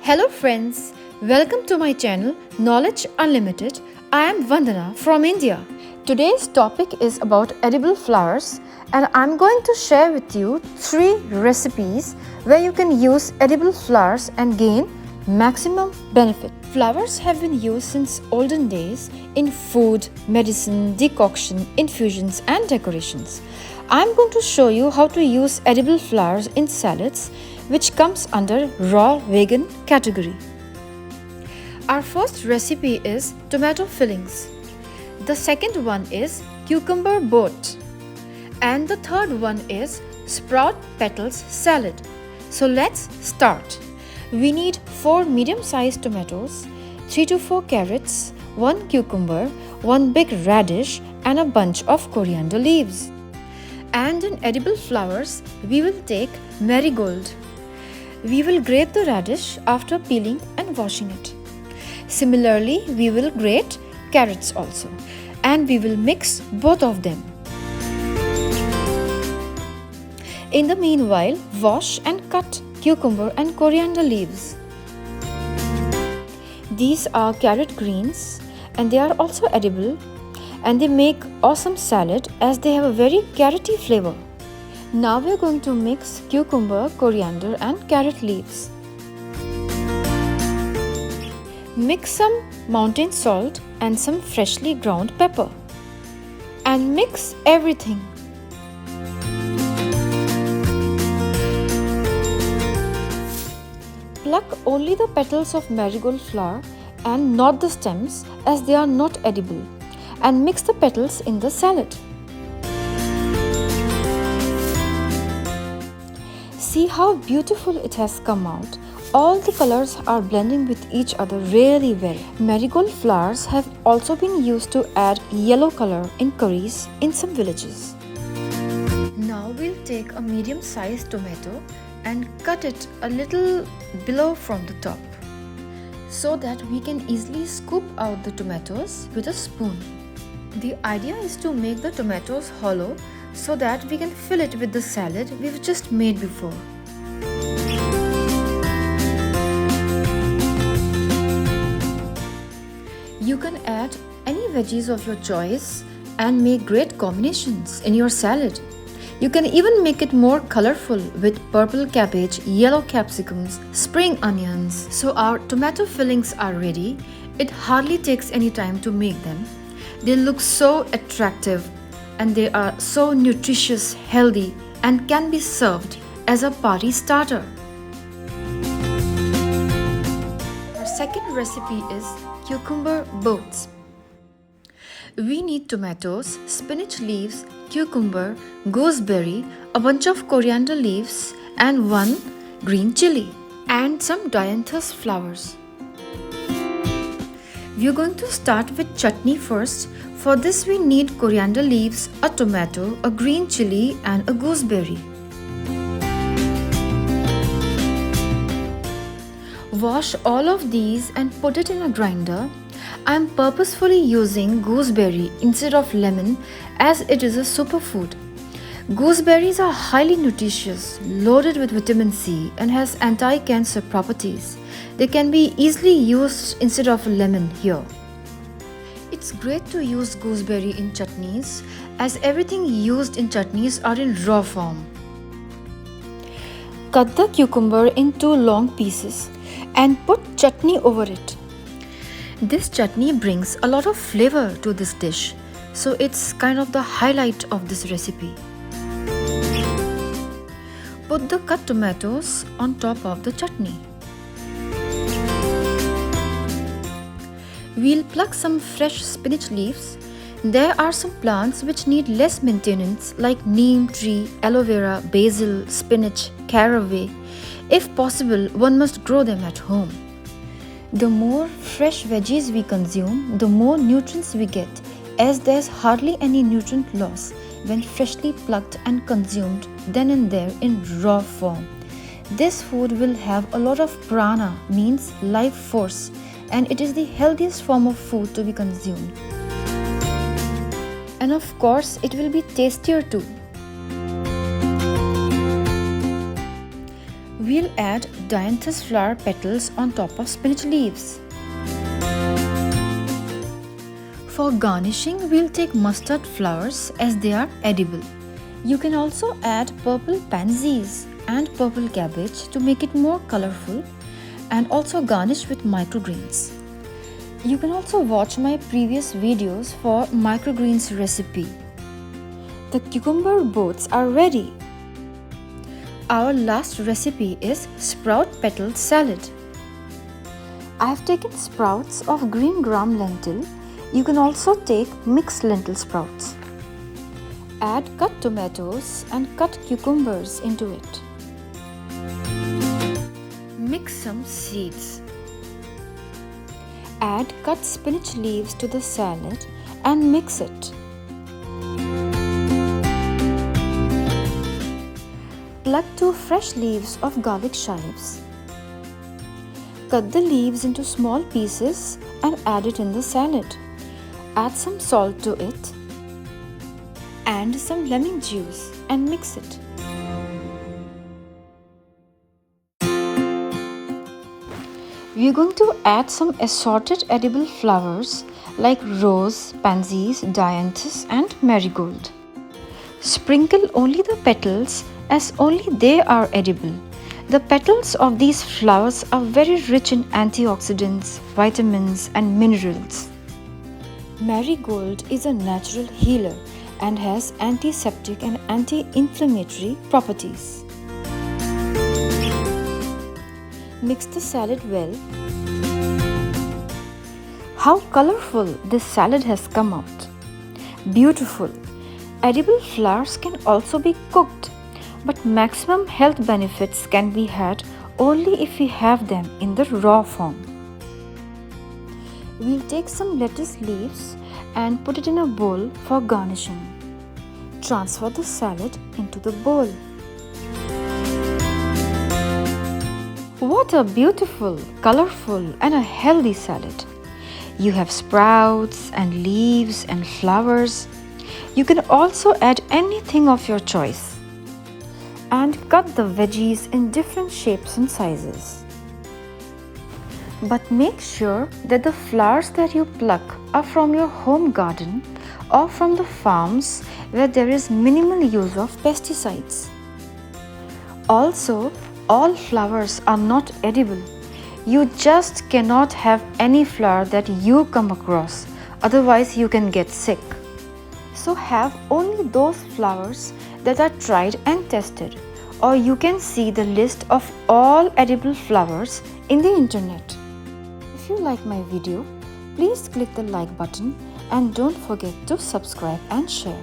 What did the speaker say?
Hello friends, welcome to my channel Knowledge Unlimited. I am Vandana from India. Today's topic is about edible flowers and I'm going to share with you 3 recipes where you can use edible flowers and gain maximum benefit. Flowers have been used since olden days in food, medicine, decoction, infusions and decorations. I'm going to show you how to use edible flowers in salads, which comes under raw vegan category. Our first recipe is tomato fillings. The second one is cucumber boat. And the third one is sprout petals salad. So let's start. We need 4 medium-sized tomatoes, 3 to 4 carrots, 1 cucumber, 1 big radish and a bunch of coriander leaves. And in edible flowers, we will take marigold. We will grate the radish after peeling and washing it. Similarly, we will grate carrots also and we will mix both of them. In the meanwhile, wash and cut cucumber and coriander leaves. These are carrot greens and they are also edible and they make awesome salad as they have a very carroty flavor. Now we are going to mix cucumber, coriander and carrot leaves. Mix some mountain salt and some freshly ground pepper. And mix everything. Pluck only the petals of marigold flower and not the stems as they are not edible. And mix the petals in the salad. See how beautiful it has come out. All the colors are blending with each other really well. Marigold flowers have also been used to add yellow color in curries in some villages. Now we'll take a medium-sized tomato and cut it a little below from the top so that we can easily scoop out the tomatoes with a spoon. The idea is to make the tomatoes hollow so that we can fill it with the salad we've just made before. You can add any veggies of your choice and make great combinations in your salad. You can even make it more colorful with purple cabbage, yellow capsicums, spring onions. So our tomato fillings are ready. It hardly takes any time to make them. They look so attractive and they are so nutritious, healthy and can be served as a party starter. Our second recipe is cucumber boats. We need tomatoes, spinach leaves, cucumber, gooseberry, a bunch of coriander leaves and 1 green chili and some dianthus flowers. We are going to start with chutney first. For this we need coriander leaves, a tomato, a green chili and a gooseberry. Wash all of these and put it in a grinder. I am purposefully using gooseberry instead of lemon as it is a superfood. Gooseberries are highly nutritious, loaded with vitamin C and has anti-cancer properties. They can be easily used instead of lemon here. It's great to use gooseberry in chutneys as everything used in chutneys are in raw form. Cut the cucumber in 2 long pieces and put chutney over it. This chutney brings a lot of flavor to this dish, so it's kind of the highlight of this recipe. Put the cut tomatoes on top of the chutney. We'll pluck some fresh spinach leaves. There are some plants which need less maintenance like neem tree, aloe vera, basil, spinach, caraway. If possible, one must grow them at home. The more fresh veggies we consume, the more nutrients we get, as there's hardly any nutrient loss when freshly plucked and consumed then and there in raw form. This food will have a lot of prana, means life force, and it is the healthiest form of food to be consumed. And of course, it will be tastier too. we'll add dianthus flower petals on top of spinach leaves. For garnishing, we'll take mustard flowers as they are edible. You can also add purple pansies and purple cabbage to make it more colorful, and also garnish with microgreens. You can also watch my previous videos for microgreens recipe. The cucumber boats are ready. Our last recipe is sprout petal salad. I have taken sprouts of green gram lentil. You can also take mixed lentil sprouts. Add cut tomatoes and cut cucumbers into it. Mix some seeds. Add cut spinach leaves to the salad and mix it. Pluck 2 fresh leaves of garlic chives. Cut the leaves into small pieces and add it in the salad. Add some salt to it and some lemon juice and mix it. We are going to add some assorted edible flowers like rose, pansies, dianthus and marigold. Sprinkle only the petals as only they are edible. The petals of these flowers are very rich in antioxidants, vitamins and minerals. Marigold is a natural healer and has antiseptic and anti-inflammatory properties. Mix the salad well. How colorful this salad has come out. Beautiful. Edible flowers can also be cooked, but maximum health benefits can be had only if we have them in the raw form. We'll take some lettuce leaves and put it in a bowl for garnishing. Transfer the salad into the bowl. What a beautiful, colorful and a healthy salad. You have sprouts and leaves and flowers. You can also add anything of your choice. And cut the veggies in different shapes and sizes. But make sure that the flowers that you pluck are from your home garden or from the farms where there is minimal use of pesticides. Also, all flowers are not edible. You just cannot have any flower that you come across, otherwise you can get sick. So have only those flowers that are tried and tested, or you can see the list of all edible flowers in the internet. If you like my video, please click the like button and don't forget to subscribe and share.